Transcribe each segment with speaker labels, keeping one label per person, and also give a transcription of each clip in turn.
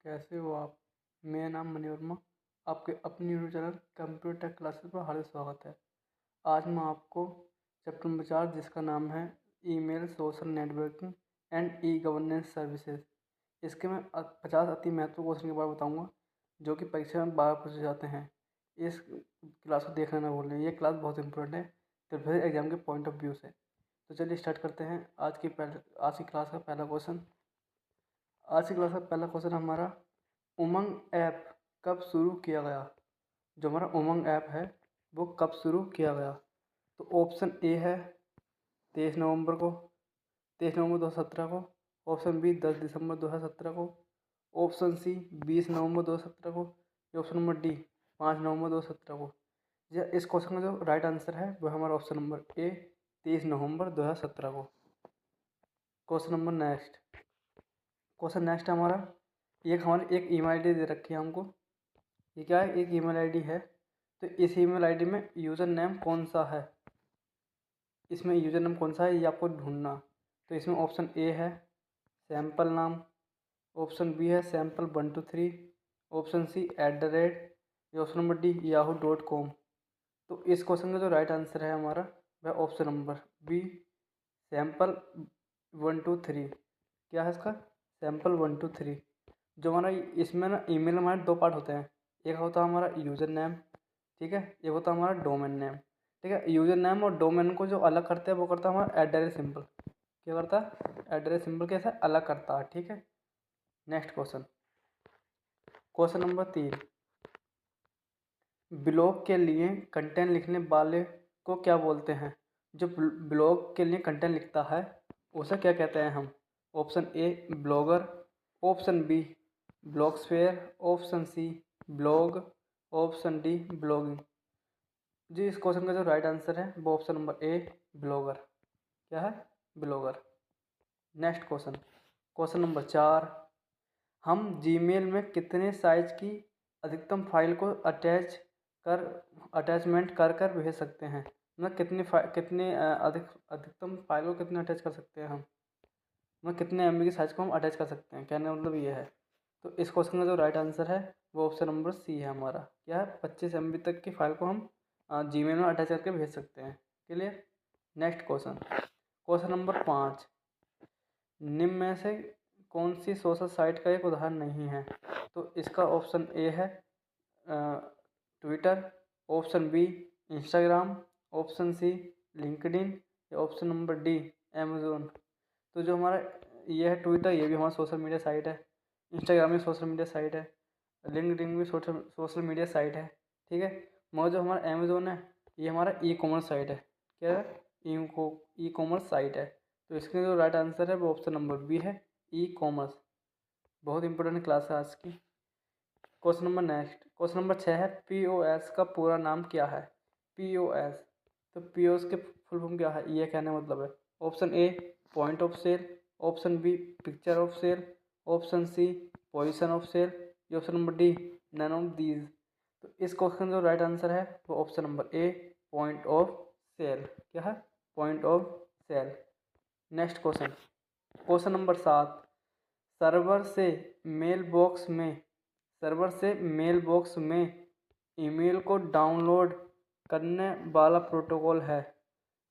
Speaker 1: कैसे हो आप? मेरा नाम मनी वर्मा। आपके अपनी YouTube channel computer tech classes पर हार्दिक स्वागत है। आज मैं आपको चैप्टर नंबर 4 जिसका नाम है email social networking and e governance services, इसके मैं 50 अति महत्वपूर्ण क्वेश्चन के बारे में बताऊँगा जो कि परीक्षा में बार पूछे जाते हैं। इस क्लास को देखना ना भूलें, ये क्लास बहुत इंपॉर्टेंट है ट्रिपल एग्जाम के पॉइंट ऑफ व्यू से। तो चलिए स्टार्ट करते हैं आज की क्लास का पहला क्वेश्चन। आज की क्लास का पहला क्वेश्चन हमारा, उमंग ऐप कब शुरू किया गया? जो हमारा उमंग ऐप है वो कब शुरू किया गया? तो ऑप्शन ए है 23 नवंबर को, 23 नवंबर 2017 को। ऑप्शन बी 10 दिसंबर 2017 को। ऑप्शन सी 20 नवंबर 2017 को। या ऑप्शन नंबर डी 5 नवंबर 2017 को। या इस क्वेश्चन का जो राइट आंसर है वह हमारा ऑप्शन नंबर ए 23 नवंबर 2017 को। क्वेश्चन नेक्स्ट हमारा, हमारी एक ईमेल आईडी दे रखी है हमको। ये क्या है? एक ईमेल आईडी है। तो इस ईमेल आईडी में यूज़र नेम कौन सा है? ये आपको ढूंढना। तो इसमें ऑप्शन ए है सैम्पल नाम, ऑप्शन बी है sample123, ऑप्शन सी @ या ऑप्शन नंबर डी yahoo.com। तो इस क्वेश्चन का जो राइट आंसर है हमारा वह ऑप्शन नंबर बी sample123। क्या है इसका? sample123। जो हमारा इसमें ना ईमेल में हमारे दो पार्ट होते हैं। एक होता है हमारा यूज़र नेम, ठीक है। एक होता है हमारा डोमेन नेम, ठीक है। यूज़र नेम और डोमेन को जो अलग करते हैं वो करता है हमारा @सिंबल। क्या करता है? @सिंबल कैसे अलग करता है, ठीक है। नेक्स्ट क्वेश्चन नंबर 3, ब्लॉग के लिए कंटेंट लिखने वाले को क्या बोलते हैं? जो ब्लॉग के लिए कंटेंट लिखता है उसे क्या कहते हैं हम? Option A blogger, option B blogosphere, option C blog, option D blogging. जी इस क्वेश्चन का जो राइट आंसर है वो ऑप्शन नंबर ए ब्लॉगर। क्या है? ब्लॉगर। नेक्स्ट क्वेश्चन नंबर 4, हम जीमेल में कितने साइज की अधिकतम फाइल को अटैचमेंट कर कर भेज सकते हैं? मतलब अधिकतम फाइल को कितने अटैच कर सकते हैं हम? मतलब कितने MB की साइज को हम अटैच कर सकते हैं, कहने का मतलब ये है। तो इस क्वेश्चन का जो राइट आंसर है वो ऑप्शन नंबर सी है हमारा। क्या है? 25 MB तक की फाइल को हम जीमेल में अटैच करके भेज सकते हैं। क्लियर। नेक्स्ट क्वेश्चन नंबर 5, निम्न में से कौन सी सोशल साइट का एक उदाहरण नहीं है? तो इसका ऑप्शन ए है Twitter, option B Instagram, option C LinkedIn, या ऑप्शन नंबर डी अमेज़ोन। तो जो हमारा ये है ट्विटर, ये भी हमारा सोशल मीडिया साइट है। इंस्टाग्राम भी सोशल मीडिया साइट है। लिंक्डइन भी सोशल मीडिया साइट है, ठीक है। मगर जो हमारा अमेज़ोन है ये हमारा ई कॉमर्स साइट है। क्या है? ई कॉमर्स साइट है। तो इसका जो राइट आंसर है वो ऑप्शन नंबर बी है ई कॉमर्स। बहुत इंपॉर्टेंट क्लास है आज की। क्वेश्चन नंबर 6 है, POS का पूरा नाम क्या है? POS। तो POS के फुल फॉर्म क्या है ये कहने का मतलब है। Option A point of sale, option B picture of sale, option C position of sale, या option number D none of these. तो इस क्वेश्चन का जो राइट आंसर है वो option number A point of sale. क्या है? Point of sale. Next question number 7, server से मेल बॉक्स में ईमेल को डाउनलोड करने वाला प्रोटोकॉल है।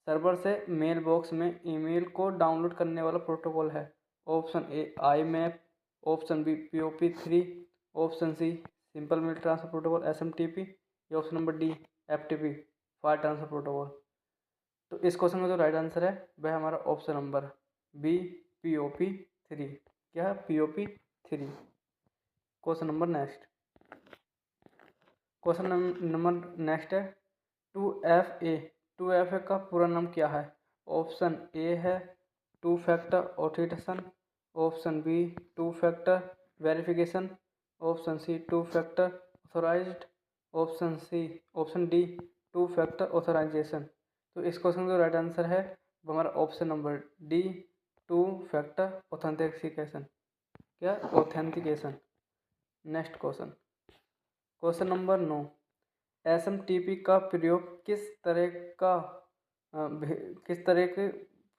Speaker 1: सर्वर से मेल बॉक्स में ईमेल को डाउनलोड करने वाला प्रोटोकॉल है। Option A IMAP, option B POP3, option C simple mail transfer protocol SMTP, या option number D FTP file transfer protocol. तो इस क्वेश्चन का जो राइट आंसर है वह हमारा ऑप्शन नंबर बी POP3। क्या है? POP3। क्वेश्चन नंबर नेक्स्ट है 2FA। 2FA का पूरा नाम क्या है? ऑप्शन ए है 2 factor authentication, option B 2 factor verification, option C 2 factor authorized, option D 2 factor authorization. तो इस क्वेश्चन का राइट आंसर है वो हमारा option number D 2 factor authentication. क्या? Authentication. Next question number 9, SMTP का प्रयोग किस तरह के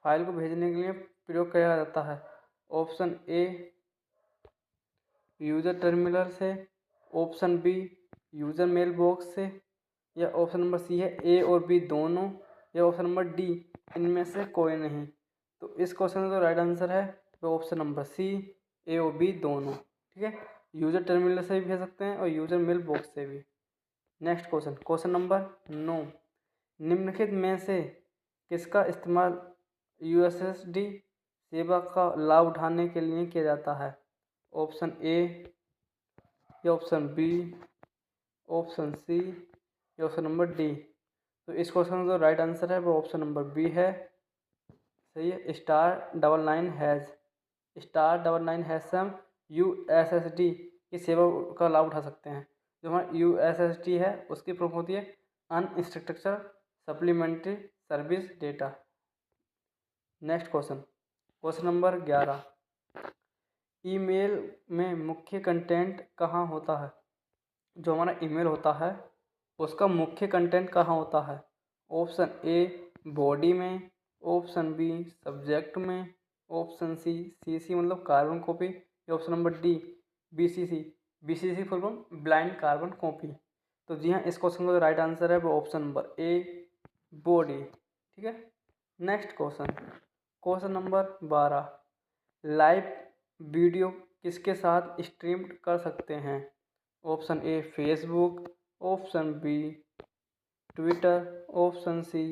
Speaker 1: फाइल को भेजने के लिए प्रयोग किया जाता है? ऑप्शन ए यूज़र टर्मिनल से, option B user mailbox से, या ऑप्शन नंबर सी है ए और बी दोनों, या ऑप्शन नंबर डी इनमें से कोई नहीं। तो इस क्वेश्चन का जो राइट आंसर है वो ऑप्शन नंबर सी, ए और बी दोनों। ठीक है, यूज़र टर्मिनल से भी भेज सकते हैं और यूज़र मेल बॉक्स से भी। नेक्स्ट क्वेश्चन, क्वेश्चन नंबर 9, निम्नलिखित में से किसका इस्तेमाल यूएसएसडी सेवा का लाभ उठाने के लिए किया जाता है? ऑप्शन ए, या ऑप्शन बी, ऑप्शन सी, या ऑप्शन नंबर डी। तो इस क्वेश्चन का जो राइट आंसर है वो ऑप्शन नंबर बी है। सही है, *99# से हम यूएसएसडी की सेवा का लाभ उठा सकते हैं। जो हमारा यूएसएसडी है उसकी प्रमुख होती है unstructured supplementary service data. Next question, question number 11, email में मुख्य कंटेंट कहाँ होता है? जो हमारा ईमेल होता है उसका मुख्य कंटेंट कहाँ होता है? ऑप्शन ए बॉडी में, ऑप्शन बी सब्जेक्ट में, ऑप्शन सी सीसी मतलब कार्बन कॉपी, या option number D BCC. BCC full form blind carbon copy. तो जी हाँ, इस क्वेश्चन का जो राइट आंसर है वो ऑप्शन नंबर ए बॉडी। ठीक है, next question, question number 12, live video किसके साथ स्ट्रीम कर सकते हैं? Option A Facebook, option B Twitter, option C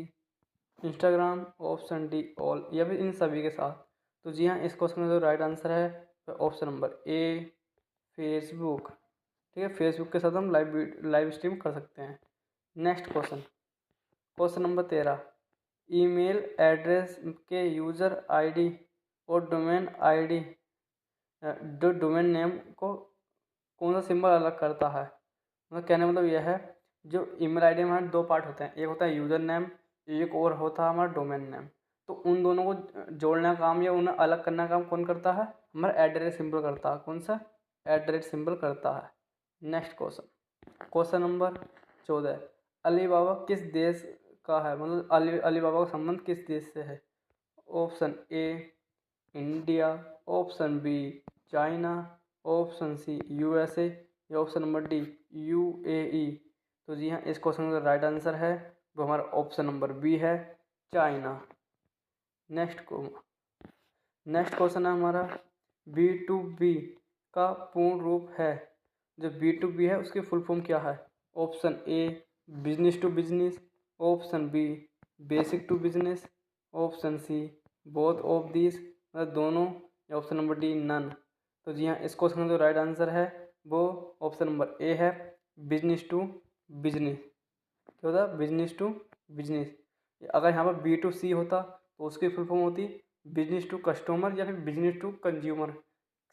Speaker 1: Instagram, option D all, या फिर इन सभी के साथ। तो जी हाँ, इस क्वेश्चन का जो राइट आंसर है तो ऑप्शन नंबर ए फेसबुक। ठीक है, फेसबुक के साथ हम लाइव स्ट्रीम कर सकते हैं। Next question, question number 13, email address के यूज़र आईडी और डोमेन आईडी जो डोमेन नेम को कौन सा सिंबल अलग करता है? मतलब कहने मतलब यह है, जो ईमेल आईडी में हमारे दो पार्ट होते हैं, एक होता है यूज़र नेम, एक और होता है हमारा डोमेन नेम। तो उन दोनों को जोड़ने का काम या उन्हें अलग करने का काम कौन करता है? हमारा एट सिंबल करता है। कौन सा? एट सिंबल करता है। Next question, question number 14, Alibaba किस देश का है? मतलब अलीबाबा का संबंध किस देश से है? Option A India, option B China, option C USA, या ऑप्शन नंबर डी यूएई। तो जी हाँ, इस क्वेश्चन का राइट आंसर है वो हमारा ऑप्शन नंबर बी है, चाइना। नेक्स्ट क्वेश्चन है हमारा, B2B का पूर्ण रूप है। जो B2B है उसकी फुल फॉर्म क्या है? Option A business to business, option B basic to business, option C both of this मतलब दोनों, या ऑप्शन नंबर डी नन। तो जी हाँ, इस क्वेश्चन का जो राइट आंसर है वो ऑप्शन नंबर ए है, बिजनेस टू बिजनेस। क्या होता है? Business to business. अगर यहाँ पर B2C होता तो उसकी फुल फॉर्म होती बिजनेस टू कस्टमर या फिर बिजनेस टू कंज्यूमर।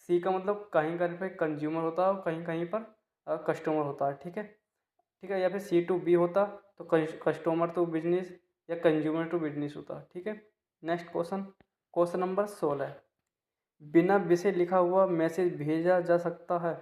Speaker 1: सी का मतलब कहीं कहीं पर कंज्यूमर होता है और कहीं कहीं पर कस्टमर होता है। ठीक है, ठीक है, या फिर C2B होता तो कस्टमर टू बिजनेस या कंज्यूमर टू बिजनेस होता। ठीक है, नेक्स्ट क्वेश्चन, क्वेश्चन नंबर 16, बिना विषय लिखा हुआ मैसेज भेजा जा सकता है?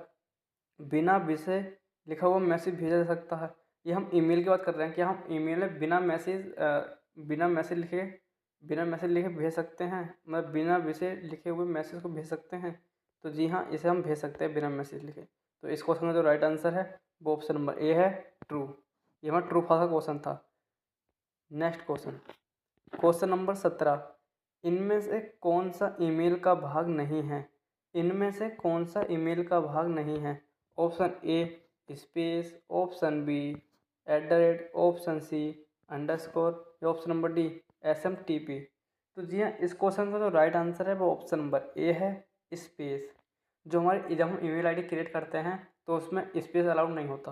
Speaker 1: बिना विषय लिखा हुआ मैसेज भेजा जा सकता है। ये हम ईमेल की बात कर रहे हैं। क्या हम ईमेल में बिना मैसेज लिखे भेज सकते हैं? मतलब बिना विषय लिखे हुए मैसेज को भेज सकते हैं? तो जी हाँ, इसे हम भेज सकते हैं बिना मैसेज लिखे। तो इस क्वेश्चन का जो राइट आंसर है वो ऑप्शन नंबर ए है, ट्रू। ये हमारा ट्रू फॉल्स का क्वेश्चन था। नेक्स्ट क्वेश्चन, क्वेश्चन नंबर 17, इनमें से कौन सा ईमेल का भाग नहीं है? इनमें से कौन सा ईमेल का भाग नहीं है? Option A space, option B @ option C underscore, या ऑप्शन नंबर डी SMTP। तो जी हाँ, इस क्वेश्चन का जो राइट आंसर है वो ऑप्शन नंबर ए है, स्पेस। जो हमारे जब हम ईमेल आईडी क्रिएट करते हैं तो उसमें स्पेस अलाउड नहीं होता।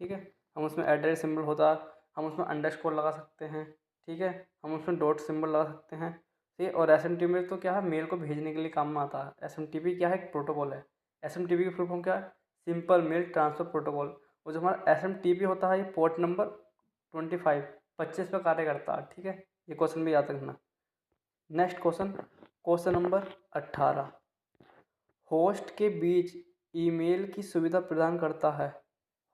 Speaker 1: ठीक है, हम उसमें एड्रेस सिंबल होता, हम उसमें अंडरस्कोर लगा सकते हैं। ठीक है, हम उसमें डॉट सिंबल लगा सकते हैं। ठीक है, और SMTP तो क्या है, मेल को भेजने के लिए काम में आता है। SMTP क्या है? एक प्रोटोकॉल है। SMTP की फुल फॉर्म क्या है? Simple mail transfer protocol. और जो हमारा SMTP होता है ये पोर्ट नंबर 25 पर कार्य करता है। ठीक है, ये क्वेश्चन भी याद रखना। Next question, question number 18, host के बीच ईमेल की सुविधा प्रदान करता है।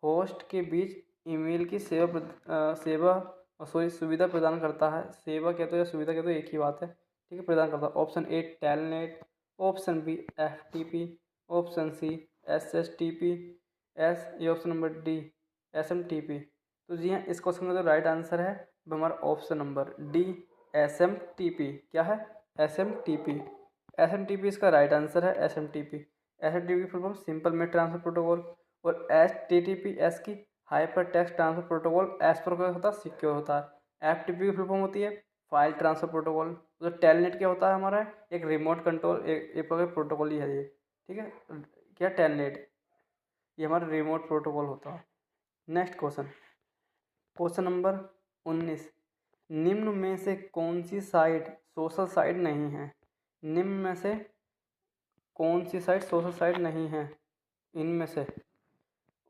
Speaker 1: होस्ट के बीच ईमेल की सुविधा प्रदान करता है। सेवा कहते हो या सुविधा कहते हो एक ही बात है। ठीक है, प्रदान करता है। Option A Telnet, option B FTP, option C SHTP, S, ये ऑप्शन नंबर डी SMTP। तो जी हाँ, इस क्वेश्चन का जो राइट आंसर है वो हमारा ऑप्शन नंबर डी SMTP। क्या है? SMTP। SMTP इसका राइट आंसर है। SMTP की full form simple mail transfer protocol, और HTTPS की hypertext transfer protocol. S पर क्या होता है? सिक्योर होता है। FTP की फुल फॉर्म होती है फाइल ट्रांसफर प्रोटोकॉल। तो टेलनेट क्या होता है हमारा? एक रिमोट कंट्रोल एक प्रोटोकॉल ही है ये, ठीक है। क्या टेलनेट, ये हमारा रिमोट प्रोटोकॉल होता है। Next question number 19। निम्न में से कौन सी साइट सोशल साइट नहीं है? निम्न में से कौन सी साइट सोशल साइट नहीं है? इनमें से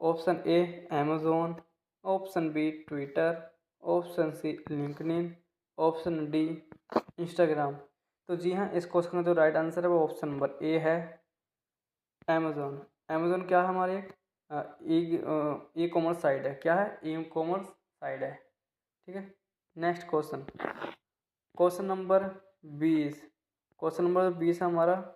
Speaker 1: option A Amazon, option B Twitter, option C LinkedIn, option D Instagram. तो जी हाँ, इस क्वेश्चन का जो राइट आंसर है वो ऑप्शन नंबर ए है अमेज़ॉन। अमेज़ॉन क्या है? हमारे ई कॉमर्स साइट है। क्या है? ई कॉमर्स साइट है, ठीक है। Next question number 20। Question number 20 हमारा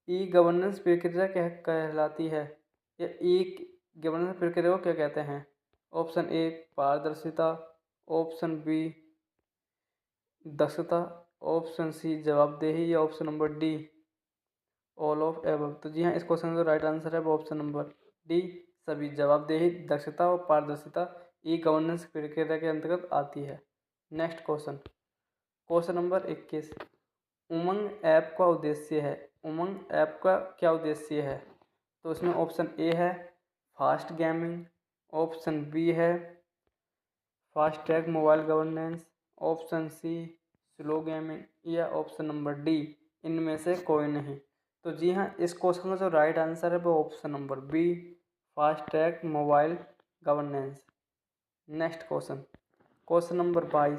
Speaker 1: ई गवर्नेंस प्रक्रिया क्या कहलाती है? या ई गवर्नेंस प्रक्रिया को क्या कहते हैं? ऑप्शन ए पारदर्शिता, ऑप्शन बी दक्षता, ऑप्शन सी जवाबदेही, या option number D all of above. तो जी हाँ, इस क्वेश्चन का राइट आंसर है वो ऑप्शन नंबर डी सभी। जवाबदेही, दक्षता और पारदर्शिता ई गवर्नेंस प्रक्रिया के अंतर्गत आती है। Next question number 21। उमंग ऐप का उद्देश्य है। उमंग ऐप का क्या उद्देश्य है? तो इसमें ऑप्शन ए है फास्ट गेमिंग, ऑप्शन बी है fast track mobile governance, option C slow gaming, या ऑप्शन नंबर डी इनमें से कोई नहीं। तो जी हाँ, इस क्वेश्चन का जो राइट आंसर है वो option number B fast track mobile governance. Next question number 22।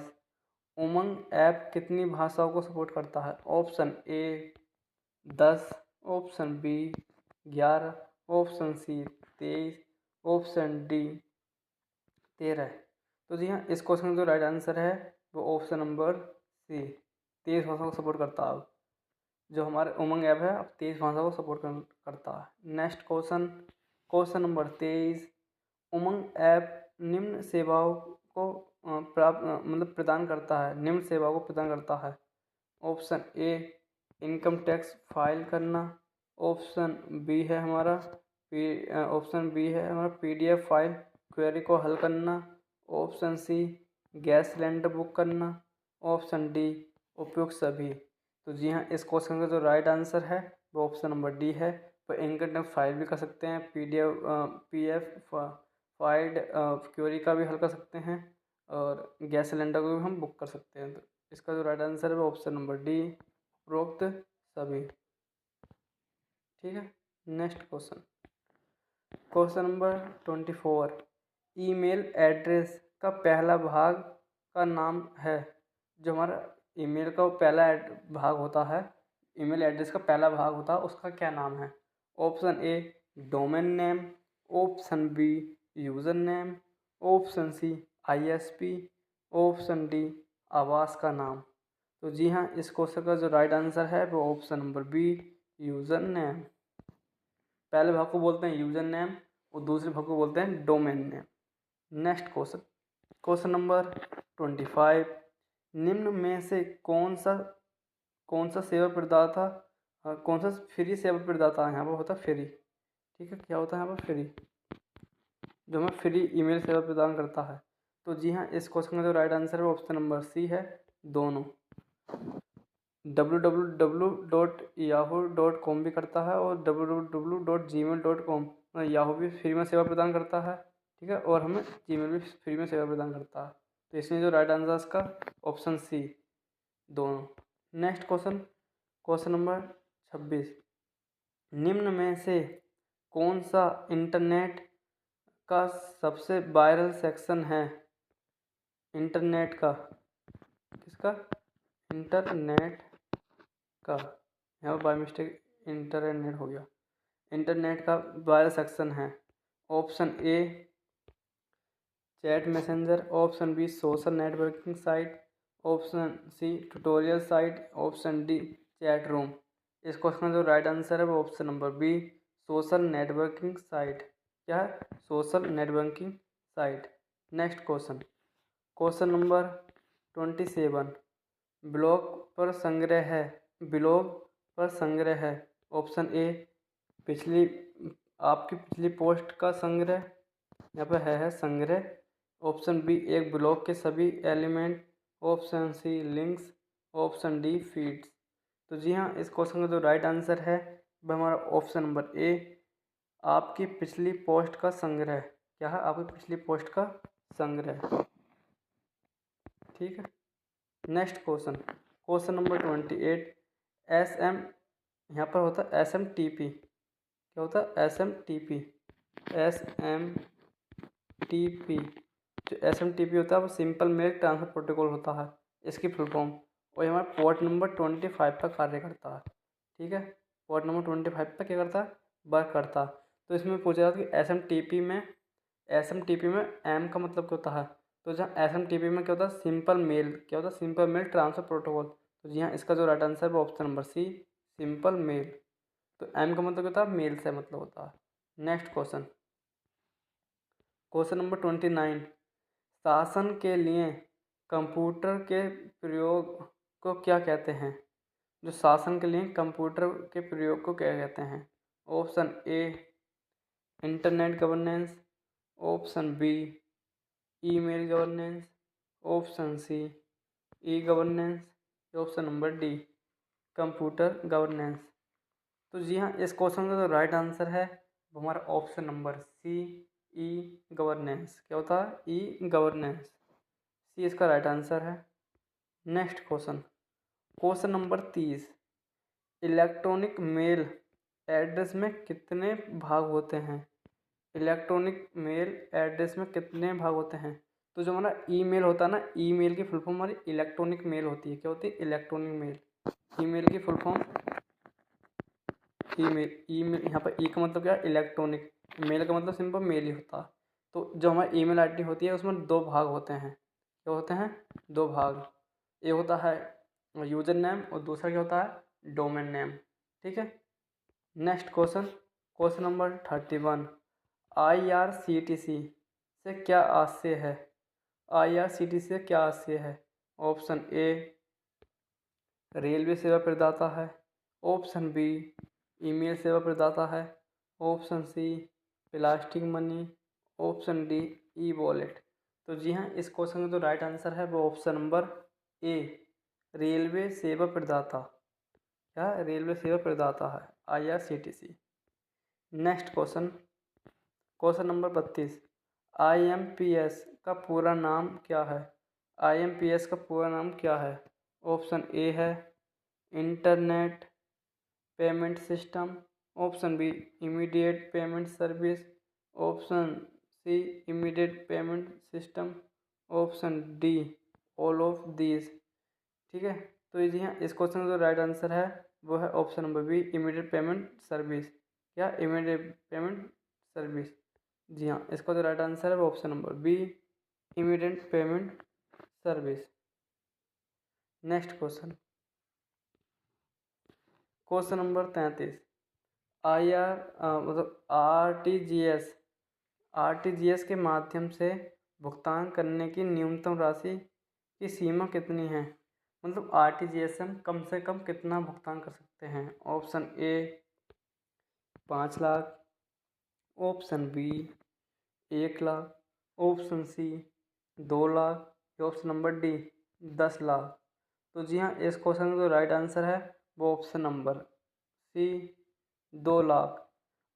Speaker 1: UMANG app कितनी भाषाओं को सपोर्ट करता है? Option A 10, option B 11, option C 23, option D 13। तो जी हाँ, इस क्वेश्चन का जो राइट आंसर है वो ऑप्शन नंबर सी 23 भाषा को सपोर्ट करता है। जो हमारे उमंग ऐप है अब 23 भाषा को सपोर्ट करता है। Next question number 23। उमंग ऐप निम्न सेवाओं को प्रदान करता है। निम्न सेवाओं को प्रदान करता है। Option A income tax file करना, ऑप्शन बी है हमारा PDF फाइल क्वेरी को हल करना, option C gas cylinder book करना, ऑप्शन डी उपयुक्त सभी। तो जी हाँ, इस क्वेश्चन का जो राइट आंसर है वो ऑप्शन नंबर डी है। तो इनकम टैक्स फाइल भी कर सकते हैं, PF फाइल क्वेरी का भी हल कर सकते हैं, और गैस सिलेंडर को भी हम बुक कर सकते हैं। तो इसका जो राइट आंसर है वो ऑप्शन नंबर डी उपरोक्त सभी, ठीक है। Next question number 24। Email address का पहला भाग का नाम है। जो हमारा ईमेल का पहला भाग होता है, ईमेल एड्रेस का पहला भाग होता है, उसका क्या नाम है? Option A domain name, option B username, option C ISP, option D आवास का नाम। तो जी हाँ, इस क्वेश्चन का जो राइट आंसर है वो option number B username. पहले भाग को बोलते हैं यूज़र नेम और दूसरे भाग को बोलते हैं domain name. Next question number 25। निम्न में से कौन सा सेवा प्रदाता कौन सा फ्री सेवा प्रदाता है? यहाँ पर होता है फ्री, ठीक है। क्या होता है यहाँ पर? फ्री, जो हमें फ्री ईमेल सेवा प्रदान करता है। तो जी हाँ, इस क्वेश्चन का जो राइट आंसर है वो ऑप्शन नंबर सी है दोनों। www.yahoo.com भी करता है और www.gmail.com याहू भी फ्री में सेवा प्रदान करता है, ठीक है। और हमें जीमेल भी फ्री में सेवा प्रदान करता है। तो इसमें जो राइट आंसर है इसका ऑप्शन सी दोनों। Next question number 26। निम्न में से कौन सा इंटरनेट का सबसे वायरल सेक्शन है? इंटरनेट का, किसका? इंटरनेट का, यहाँ पर बाय मिस्टेक इंटरनेट हो गया। इंटरनेट का वायरल सेक्शन है। Option A chat messenger, option B social networking site, option C tutorial site, option D chat room. इस क्वेश्चन का जो राइट आंसर है वो option number B social networking site. क्या है? Social networking site. Next question number 27। Blog पर संग्रह है। ब्लॉग पर संग्रह है। ऑप्शन ए आपकी पिछली पोस्ट का संग्रह, यहाँ पर है संग्रह। ऑप्शन बी एक ब्लॉग के सभी element. Option C links. Option D feeds. तो जी हाँ, इस क्वेश्चन का जो राइट आंसर है वह हमारा ऑप्शन नंबर ए, आपकी पिछली पोस्ट का संग्रह। क्या है? आपकी पिछली पोस्ट का संग्रह। ठीक है। Next question number 28। यहाँ पर होता है SMTP। क्या होता है? SMTP। SMTP जो SMTP होता है वो सिंपल मेल ट्रांसफर प्रोटोकॉल होता है, इसकी फुल फॉर्म। और ये हमारा पोर्ट नंबर 25 पर कार्य करता है। ठीक है, पोर्ट नंबर 25 पर क्या करता है? वर्क करता है। तो इसमें पूछा जाता है कि SMTP में M का मतलब क्या होता है? तो जहाँ SMTP में क्या होता है? Simple mail. क्या होता है? Simple mail transfer protocol. तो जी हाँ, इसका जो राइट आंसर है वो option number C, simple mail. तो M का मतलब क्या होता है? मेल से मतलब होता है। Next question number 29। शासन के लिए कंप्यूटर के प्रयोग को क्या कहते हैं? जो शासन के लिए कंप्यूटर के प्रयोग को क्या कहते हैं? Option A internet governance. Option B email governance. Option C e governance. Option number D computer governance. तो जी हाँ, इस क्वेश्चन का जो राइट आंसर है वो हमारा option number C, e governance. क्या होता है? E governance. सी इसका राइट आंसर है। Next question number 30। Electronic mail address में कितने भाग होते हैं? इलेक्ट्रॉनिक मेल एड्रेस में कितने भाग होते हैं? तो जो हमारा ईमेल होता है ना, ईमेल की फुल फॉर्म हमारी इलेक्ट्रॉनिक मेल होती है। क्या होती है? Electronic mail. ईमेल की फुल फॉर्म ईमेल यहाँ पर ई का मतलब क्या है? इलेक्ट्रॉनिक। मेल का मतलब सिंपल मेल ही होता है। तो जो हमारी ईमेल आईडी होती है उसमें दो भाग होते हैं। क्या होते हैं? दो भाग। एक होता है यूजर नेम और दूसरा क्या होता है? Domain name. ठीक है। Next question number 31। IRCTC से क्या आशय है? IRCTC से क्या आशय है? ऑप्शन ए रेलवे सेवा प्रदाता है। ऑप्शन बी ईमेल सेवा प्रदाता है। Option C plastic money. Option D e wallet. तो जी हाँ, इस क्वेश्चन का जो राइट आंसर है वो ऑप्शन नंबर ए रेलवे सेवा प्रदाता। क्या? रेलवे सेवा प्रदाता है IRCTC। Next question number 32। IMPS का पूरा नाम क्या है? IMPS का पूरा नाम क्या है? ऑप्शन ए है internet payment system. Option B immediate payment service. Option C immediate payment system. Option D all of these. ठीक है। तो ये जी हाँ, इस क्वेश्चन का जो राइट आंसर है वो है option number B immediate payment service. क्या? Immediate payment service. जी हाँ, इसका जो राइट आंसर है वो option number B immediate payment service. Next question number 33। R T G S के माध्यम से भुगतान करने की न्यूनतम राशि की सीमा कितनी है? मतलब RTGS से हम कम कितना भुगतान कर सकते हैं? Option A 5 lakh. Option B 1 lakh. Option C 2 lakh. Option number D 10 lakh. तो जी हाँ, इस क्वेश्चन का जो राइट आंसर है वो option number C 2 lakh.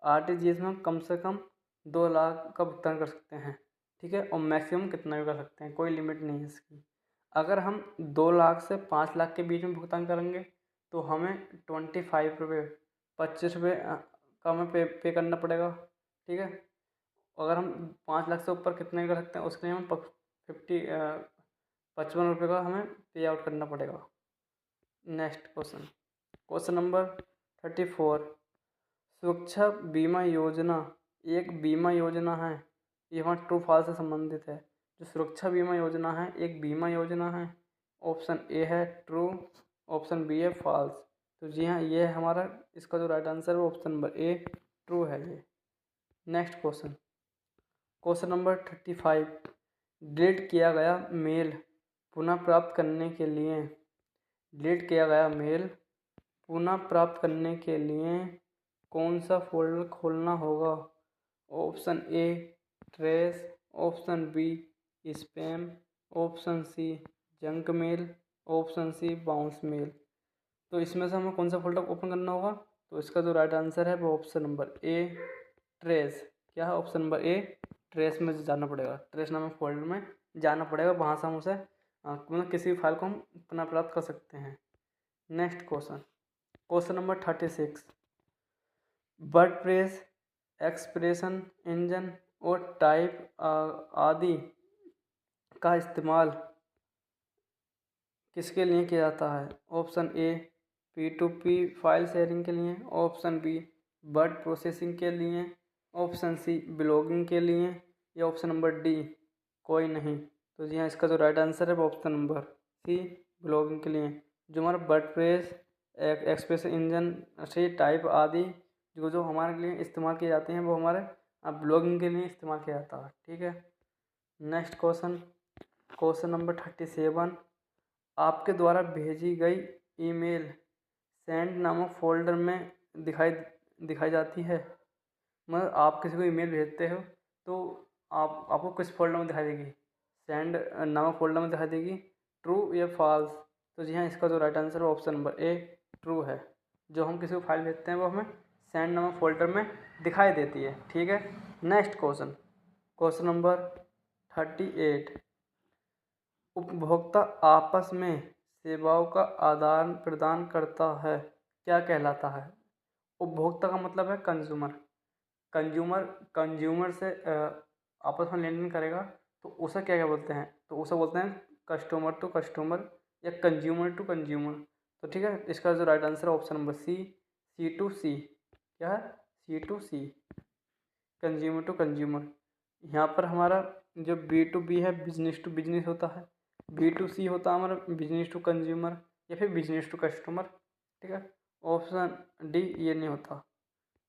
Speaker 1: RTGS में हम कम से कम 2 लाख का भुगतान कर सकते हैं। ठीक है। और मैक्सिमम कितना भी कर सकते हैं, कोई लिमिट नहीं है इसकी। अगर हम 2 लाख से 5 लाख के बीच में भुगतान करेंगे तो हमें 25 रुपये का हमें पे करना पड़ेगा। ठीक है। अगर हम 5 लाख से ऊपर कितने भी कर सकते हैं उसके लिए हम 55 रुपये का हमें पे आउट करना पड़ेगा। Next question number 34। सुरक्षा बीमा योजना एक बीमा योजना है। ये हमारा ट्रू फॉल्स से संबंधित है। जो सुरक्षा बीमा योजना है एक बीमा योजना है। ऑप्शन ए है ट्रू। ऑप्शन बी है फॉल्स। तो जी हाँ, ये है हमारा, इसका जो राइट आंसर है ऑप्शन नंबर ए ट्रू है ये। Next question, question number 35, delete किया गया मेल पुनः प्राप्त करने के लिए, डिलीट किया गया मेल पुनः प्राप्त करने के लिए कौन सा फोल्डर खोलना होगा? Option A trash, option B spam, option C junk mail, option C bounce mail. तो इसमें से हमें कौन सा फोल्डर ओपन करना होगा? तो इसका जो राइट आंसर है वो ऑप्शन नंबर ए ट्रेस। क्या है? ऑप्शन नंबर ए ट्रेस में जाना पड़ेगा, ट्रेस नामक फोल्डर में जाना पड़ेगा, वहाँ से हम उसे मतलब किसी भी फाइल को हम पुनः प्राप्त कर सकते हैं। Next question, question number 36, WordPress expression engine और टाइप आदि का इस्तेमाल किसके लिए किया जाता है? ऑप्शन ए P2P फाइल शेयरिंग के लिए, ऑप्शन बी वर्ड प्रोसेसिंग के लिए, ऑप्शन सी ब्लॉगिंग के लिए, या ऑप्शन नंबर डी कोई नहीं। तो जी हाँ, इसका जो राइट आंसर है वो ऑप्शन नंबर सी ब्लॉगिंग के लिए। जो हमारा वर्डप्रेस एक्सप्रेशन इंजन से टाइप आदि जो हमारे लिए इस्तेमाल किए जाते हैं वो हमारे ब्लॉगिंग के लिए इस्तेमाल किया जाता है। ठीक है। नेक्स्ट क्वेश्चन, क्वेश्चन नंबर 37, आपके द्वारा भेजी गई ईमेल सेंड नामक फोल्डर में दिखाई जाती है। मतलब आप किसी को ईमेल भेजते हो तो आपको किस फोल्डर में दिखाई देगी? सेंड नामक फोल्डर में दिखाई देगी। ट्रू या फॉल्स? तो जी हाँ, इसका जो राइट आंसर है ऑप्शन नंबर ए ट्रू है। जो हम किसी को फाइल भेजते हैं वो हमें सेंड नामक फोल्डर में दिखाई देती है। ठीक है। नेक्स्ट क्वेश्चन, क्वेश्चन नंबर 38, उपभोक्ता आपस में सेवाओं का आदान प्रदान करता है, क्या कहलाता है? उपभोक्ता का मतलब है कंज्यूमर। कंज्यूमर से आपस में लेन देन करेगा तो उसे क्या क्या बोलते हैं? तो उसे बोलते हैं कस्टमर टू कस्टमर या कंज्यूमर टू कंज्यूमर। तो ठीक है, इसका जो राइट आंसर है option number C to C. क्या है? C to C, consumer to consumer. यहाँ पर हमारा जो B2B है बिजनेस टू बिजनेस होता है, B2C होता है हमारा बिजनेस टू कंज्यूमर या फिर बिजनेस टू कस्टमर। ठीक है, ऑप्शन डी ये नहीं होता।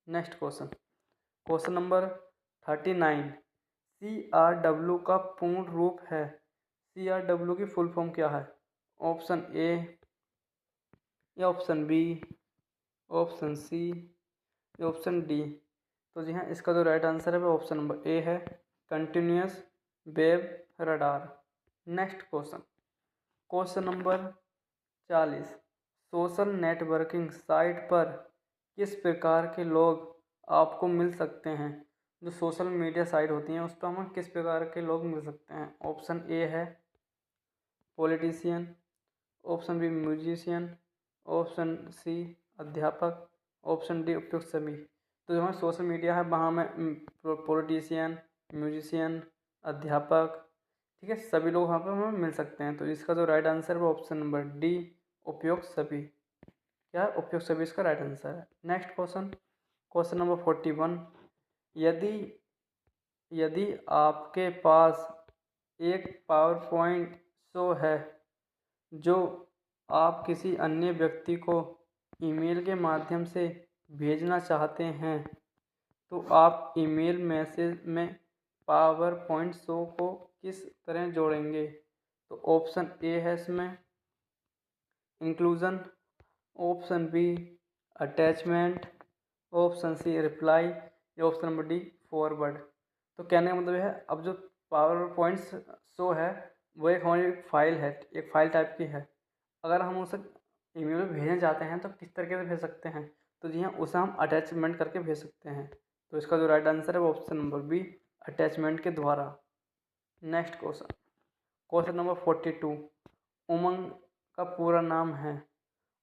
Speaker 1: Next question, question number 39, CRW का पूर्ण रूप है, CRW की फुल फॉर्म क्या है? ऑप्शन ए या ऑप्शन बी, ऑप्शन सी या ऑप्शन डी? तो जी हाँ, इसका जो राइट आंसर है वो ऑप्शन नंबर ए है, continuous web radar. Next question, question number 40, social networking site पर किस प्रकार के लोग आपको मिल सकते हैं? जो सोशल मीडिया साइट होती हैं उस पर हमें किस प्रकार के लोग मिल सकते हैं? ऑप्शन ए है politician, option B musician, option C अध्यापक, ऑप्शन डी उपयुक्त सभी। तो जो हमारा सोशल मीडिया है वहाँ में पॉलिटिशियन, म्यूजिशियन, अध्यापक, ठीक है, सभी लोग वहाँ पर हमें मिल सकते हैं। तो इसका जो राइट आंसर है वो ऑप्शन नंबर डी उपयुक्त सभी। क्या है? उपयुक्त सभी इसका राइट आंसर है। नेक्स्ट क्वेश्चन, क्वेश्चन नंबर 41, यदि यदि आपके पास एक पावर पॉइंट शो है जो आप किसी अन्य व्यक्ति को ईमेल के माध्यम से भेजना चाहते हैं तो आप ईमेल मैसेज में पावर पॉइंट शो को किस तरह जोड़ेंगे? तो ऑप्शन ए है इसमें inclusion, option B attachment, option C reply या ऑप्शन नंबर डी फॉरवर्ड। तो कहने का मतलब है, अब जो पावर पॉइंट्स शो है वो एक हमारी फाइल है, एक फाइल टाइप की है। अगर हम उसे ईमेल में भेजना चाहते हैं तो किस तरीके से भेज सकते हैं? तो जी हाँ, उसे हम अटैचमेंट करके भेज सकते हैं। तो इसका जो राइट आंसर है वो ऑप्शन नंबर बी अटैचमेंट के द्वारा। नेक्स्ट क्वेश्चन, क्वेश्चन नंबर 42, उमंग का पूरा नाम है,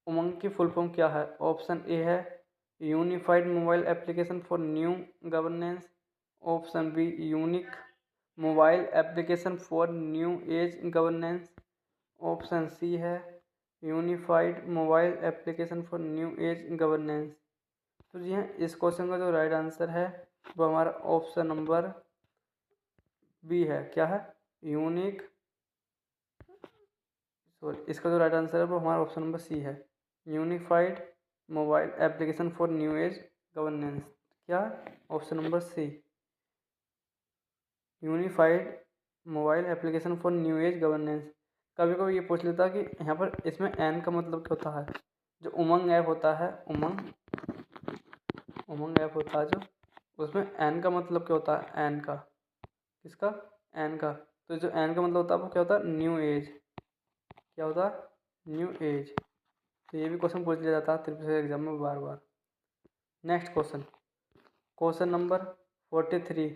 Speaker 1: उमंग की फुल फॉर्म क्या है? ऑप्शन ए है unified mobile application for new governance, option B unique mobile application for new age governance, option C है unified mobile application for new age governance. तो जी हाँ, इस क्वेश्चन का जो राइट आंसर है वो हमारा ऑप्शन नंबर बी है। क्या है? यूनिक, सॉरी, इसका जो राइट आंसर है वो हमारा ऑप्शन नंबर सी है, unified mobile application for new age governance. क्या? Option number C, unified mobile application for new age governance. कभी कभी ये पूछ लेता कि यहाँ पर इसमें एन का मतलब क्या होता है। जो उमंग ऐप होता है, उमंग ऐप होता है जो, उसमें एन का मतलब क्या होता है? एन का, किसका? एन का। तो जो एन का मतलब होता है वो क्या होता है? New age. क्या होता है? New age. तो ये भी क्वेश्चन पूछ लिया जाता है त्रिपल एग्जाम में बार बार। Next question, question number 43।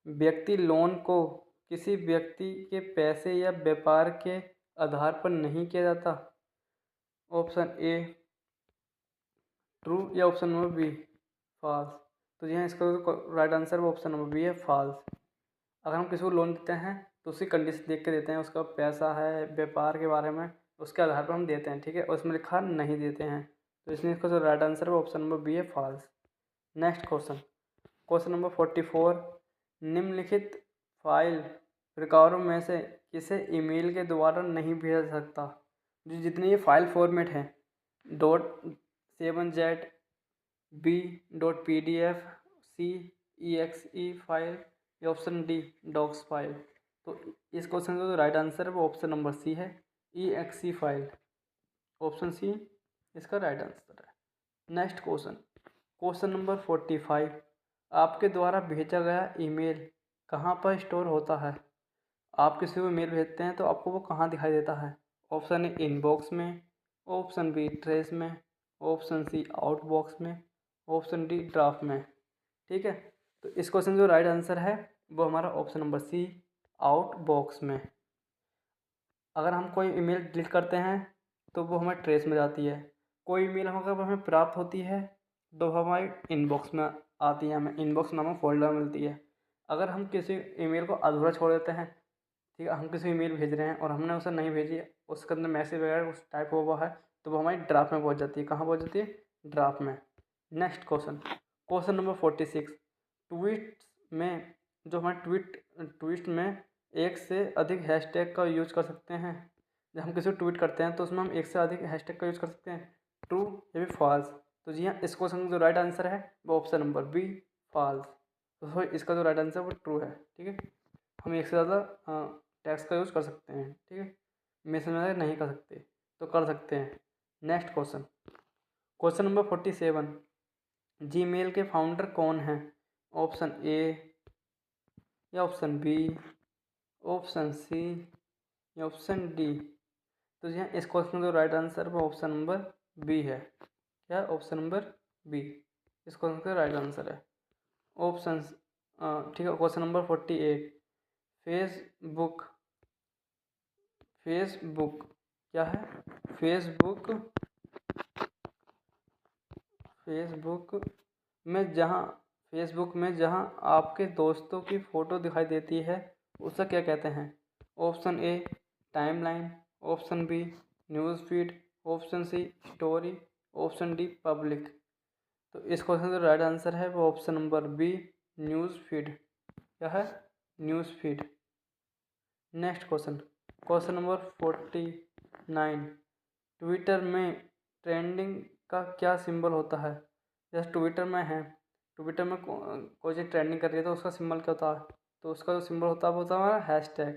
Speaker 1: व्यक्ति लोन को किसी व्यक्ति के पैसे या व्यापार के आधार पर नहीं किया जाता। ऑप्शन ए ट्रू या ऑप्शन नंबर बी फॉल्स। तो यहाँ इसका right answer option number B है, फॉल्स। अगर हम किसी को लोन देते हैं तो उसकी कंडीशन देख के देते हैं, उसका पैसा है, व्यापार के बारे में, उसके आधार पर हम देते हैं, ठीक है। और उसमें लिखा नहीं देते हैं, तो इसलिए इसका जो राइट आंसर है वो ऑप्शन नंबर बी है, false. Next question, question number 44। निम्नलिखित फाइल प्रकारों में से किसे ईमेल के द्वारा नहीं भेजा जा सकता? जो जितने ये फाइल फॉर्मेट हैं, .7z, b.pdf, c.exe फाइल, या ऑप्शन डी डॉक्स फाइल। तो इस क्वेश्चन का जो राइट आंसर है वो ऑप्शन नंबर सी है, exe फाइल। ऑप्शन सी इसका राइट आंसर है। Next question, question number 45। आपके द्वारा भेजा गया ईमेल कहाँ पर स्टोर होता है? आप किसी को ईमेल भेजते हैं तो आपको वो कहाँ दिखाई देता है? ऑप्शन ए इनबॉक्स में, ऑप्शन बी ट्रेस में, ऑप्शन सी आउटबॉक्स में, ऑप्शन डी ड्राफ्ट में। ठीक है, तो इस क्वेश्चन जो राइट आंसर है वो हमारा ऑप्शन नंबर सी, आउटबॉक्स में। अगर हम कोई ईमेल डिलीट करते हैं तो वो हमारे ट्रेस में जाती है। कोई ईमेल अगर हमें प्राप्त होती है तो हमारी इनबॉक्स में आती है, हमें इनबॉक्स नामक फोल्डर मिलती है। अगर हम किसी ईमेल को अधूरा छोड़ देते हैं, ठीक है, हम किसी ईमेल भेज रहे हैं और हमने उसे नहीं भेजी, उसके अंदर मैसेज वगैरह कुछ टाइप हुआ है, तो वो हमारी ड्राफ्ट में पहुंच जाती है। कहाँ पहुंच जाती है? ड्राफ्ट में। Next question, question number 46। Tweet में, जो हमारे ट्वीट में एक से अधिक हैशटैग का यूज कर सकते हैं। जब हम किसी को ट्वीट करते हैं तो उसमें हम एक से अधिक हैशटैग का यूज कर सकते हैं, ट्रू या फिर फॉल्स। तो जी हाँ, इस क्वेश्चन का जो राइट आंसर है वो ऑप्शन नंबर बी, फॉल्स। तो इसका जो राइट आंसर है वो ट्रू है, ठीक है। हम एक से ज़्यादा टैग्स का यूज़ कर सकते हैं, ठीक है। मैसेज में नहीं कर सकते तो कर सकते हैं। Next question, question number 47। Gmail के फाउंडर कौन हैं? ऑप्शन ए या ऑप्शन बी, ऑप्शन सी या ऑप्शन डी। तो जी हाँ, इस क्वेश्चन का जो राइट आंसर वो ऑप्शन नंबर बी है। क्या? ऑप्शन नंबर बी इस क्वेश्चन का राइट आंसर है। ऑप्शन, ठीक है। Question number 48। फेसबुक, फेसबुक क्या है? फेसबुक, फेसबुक फेसबुक में जहाँ आपके दोस्तों की फ़ोटो दिखाई देती है उसे क्या कहते हैं? Option A timeline, option B news feed, option C story, option D public. तो इस क्वेश्चन का राइट आंसर है वो option number B, news feed. क्या है? News feed. Next question, question number 49। Twitter में ट्रेंडिंग का क्या सिंबल होता है? जैसे ट्विटर में है, ट्विटर में कोई चीज़ ट्रेंडिंग कर रही है तो उसका सिंबल क्या होता है? तो उसका जो सिंबल होता है वो होता है हमारा हैशटैग।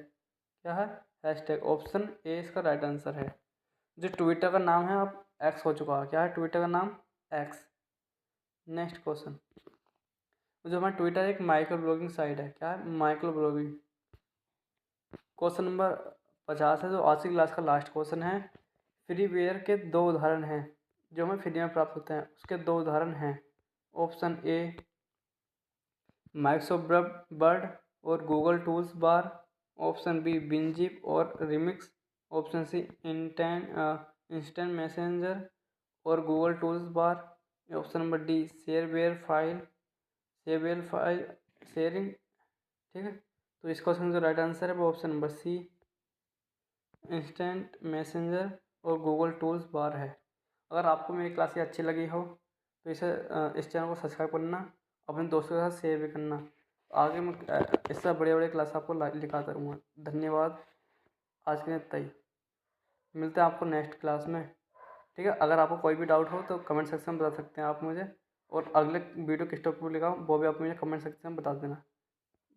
Speaker 1: क्या है? हैशटैग। ऑप्शन ए इसका राइट आंसर है। जो ट्विटर का नाम है अब एक्स हो चुका है। क्या है ट्विटर का नाम? एक्स। नेक्स्ट क्वेश्चन, जो हमारा ट्विटर एक माइक्रो ब्लॉगिंग साइट है। क्या है? Micro blogging. क्वेश्चन नंबर 50 है, जो आज की क्लास का लास्ट क्वेश्चन है। फ्रीवेयर के दो उदाहरण हैं जो हमें फ्री में प्राप्त होते हैं, उसके दो उदाहरण हैं। ऑप्शन ए माइक्रोसॉफ्ट वर्ड और Google tools bar, option B WinZip और remix, option C instant messenger और Google tools bar, option number D shareware file sharing. ठीक है, तो इस क्वेश्चन का राइट आंसर है वो option number C, instant messenger और गूगल टूल्स बार है। अगर आपको मेरी क्लास अच्छी लगी हो तो इस चैनल को सब्सक्राइब करना, अपने दोस्तों के साथ शेयर भी करना। आगे मैं इससे बड़े बड़े क्लास आपको लिखाता रहूँगा। धन्यवाद। आज के लिए इतना ही। मिलते हैं आपको नेक्स्ट क्लास में, ठीक है। अगर आपको कोई भी डाउट हो तो कमेंट सेक्शन में बता सकते हैं आप मुझे, और अगले वीडियो किस टॉपिक पर लेगा वो भी आप मुझे कमेंट सेक्शन में बता देना।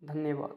Speaker 1: धन्यवाद।